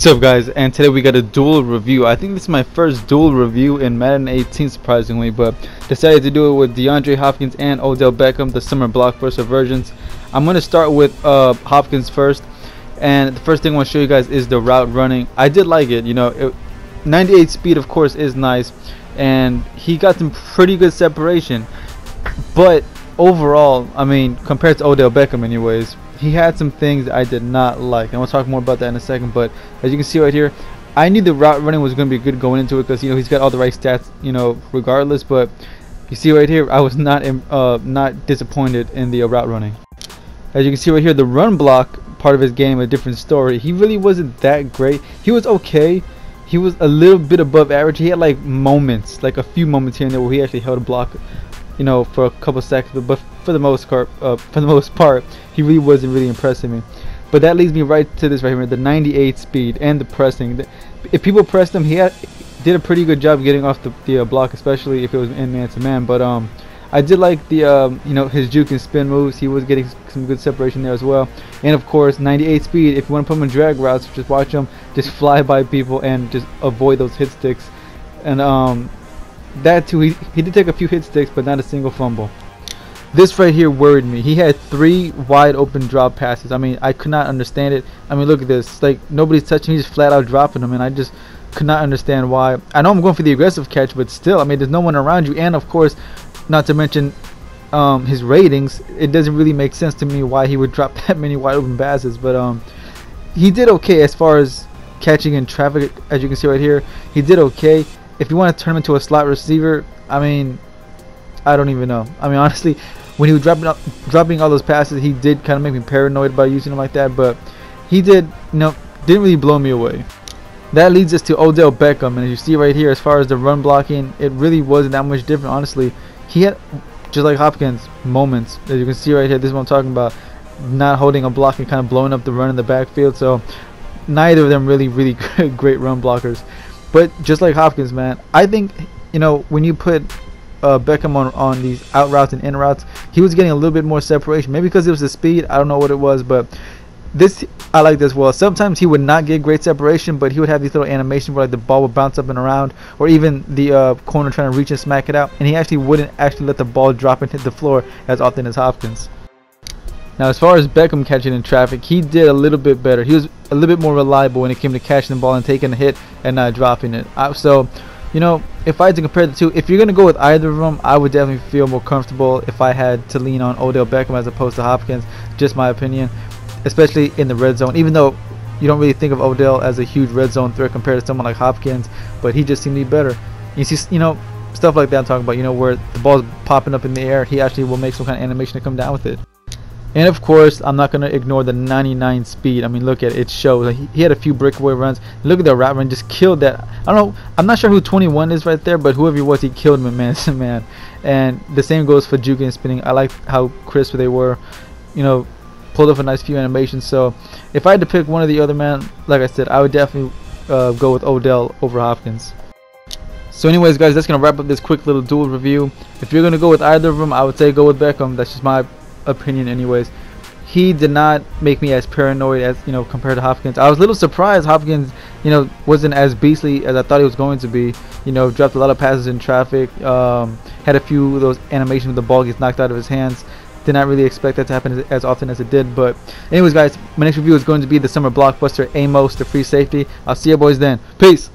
What's up, guys? And today we got a dual review. I think this is my first dual review in Madden 18, surprisingly, but decided to do it with Deandre Hopkins and Odell Beckham, the summer blockbuster versions. I'm going to start with Hopkins first, and the first thing I want to show you guys is the route running. I did like it. 98 speed, of course, is nice, and he got some pretty good separation, but overall, I mean, compared to Odell Beckham anyways, he had some things I did not like, and we'll talk more about that in a second. But as you can see right here, I knew the route running was going to be good going into it because he's got all the right stats, regardless. But you see right here, I was not disappointed in the route running. As you can see right here, the run block part of his game, a different story. He really wasn't that great. He was okay. He was a little bit above average. He had like a few moments here and there where he actually held a block, for a couple seconds, but for the most part, he really wasn't really impressing me. But that leads me right to this right here, the 98 speed and the pressing. If people pressed him, he did a pretty good job getting off the block, especially if it was in man-to-man. But I did like the his juke and spin moves. He was getting some good separation there as well. And of course, 98 speed. If you want to put him in drag routes, just watch him just fly by people and just avoid those hit sticks. And that too, he did take a few hit sticks, but not a single fumble. This right here worried me. He had 3 wide open drop passes. I mean, I could not understand it. I mean, look at this. Like, nobody's touching. He's just flat out dropping them, and I just could not understand why. I know I'm going for the aggressive catch, but still, I mean, there's no one around you. And of course, not to mention his ratings, it doesn't really make sense to me why he would drop that many wide open passes. But he did okay as far as catching in traffic. As you can see right here, he did okay. If you want to turn him into a slot receiver, I mean, I don't even know. I mean, honestly, when he was dropping all those passes, he did kind of make me paranoid about using him like that. But he didn't really blow me away. That leads us to Odell Beckham, and as you see right here, as far as the run blocking, it really wasn't that much different. Honestly, he had, just like Hopkins, moments. As you can see right here, this is what I'm talking about. Not holding a block and kind of blowing up the run in the backfield. So neither of them really great run blockers. But just like Hopkins, man, I think when you put Beckham on these out routes and in routes, he was getting a little bit more separation. Maybe because it was the speed, I don't know what it was, but this I liked as well. Sometimes he would not get great separation, but he would have these little animations where like the ball would bounce up and around, or even the corner trying to reach and smack it out, and he actually wouldn't let the ball drop and hit the floor as often as Hopkins. Now, as far as Beckham catching in traffic, he did a little bit better. He was a little bit more reliable when it came to catching the ball and taking a hit and not dropping it. So, if I had to compare the two, if you're going to go with either of them, I would definitely feel more comfortable if I had to lean on Odell Beckham as opposed to Hopkins. Just my opinion, especially in the red zone. Even though you don't really think of Odell as a huge red zone threat compared to someone like Hopkins, but he just seemed to be better. You see, stuff like that I'm talking about, where the ball's popping up in the air, he actually will make some kind of animation to come down with it. And of course, I'm not going to ignore the 99 speed. I mean, look at it. It shows. Like, he had a few breakaway runs. Look at the route run. Just killed that. I don't know. I'm not sure who 21 is right there, but whoever he was, he killed him, man. Man. And the same goes for juking and spinning. I like how crisp they were. Pulled off a nice few animations. So if I had to pick one or the other, man, like I said, I would definitely go with Odell over Hopkins. So anyways, guys, that's going to wrap up this quick little dual review. If you're going to go with either of them, I would say go with Beckham. That's just my opinion anyways. He did not make me as paranoid as compared to Hopkins. I was a little surprised Hopkins wasn't as beastly as I thought he was going to be. Dropped a lot of passes in traffic, had a few of those animations with the ball gets knocked out of his hands. Did not really expect that to happen as often as it did. But anyways, guys, my next review is going to be the summer blockbuster Amos, the free safety. I'll see you boys then. Peace.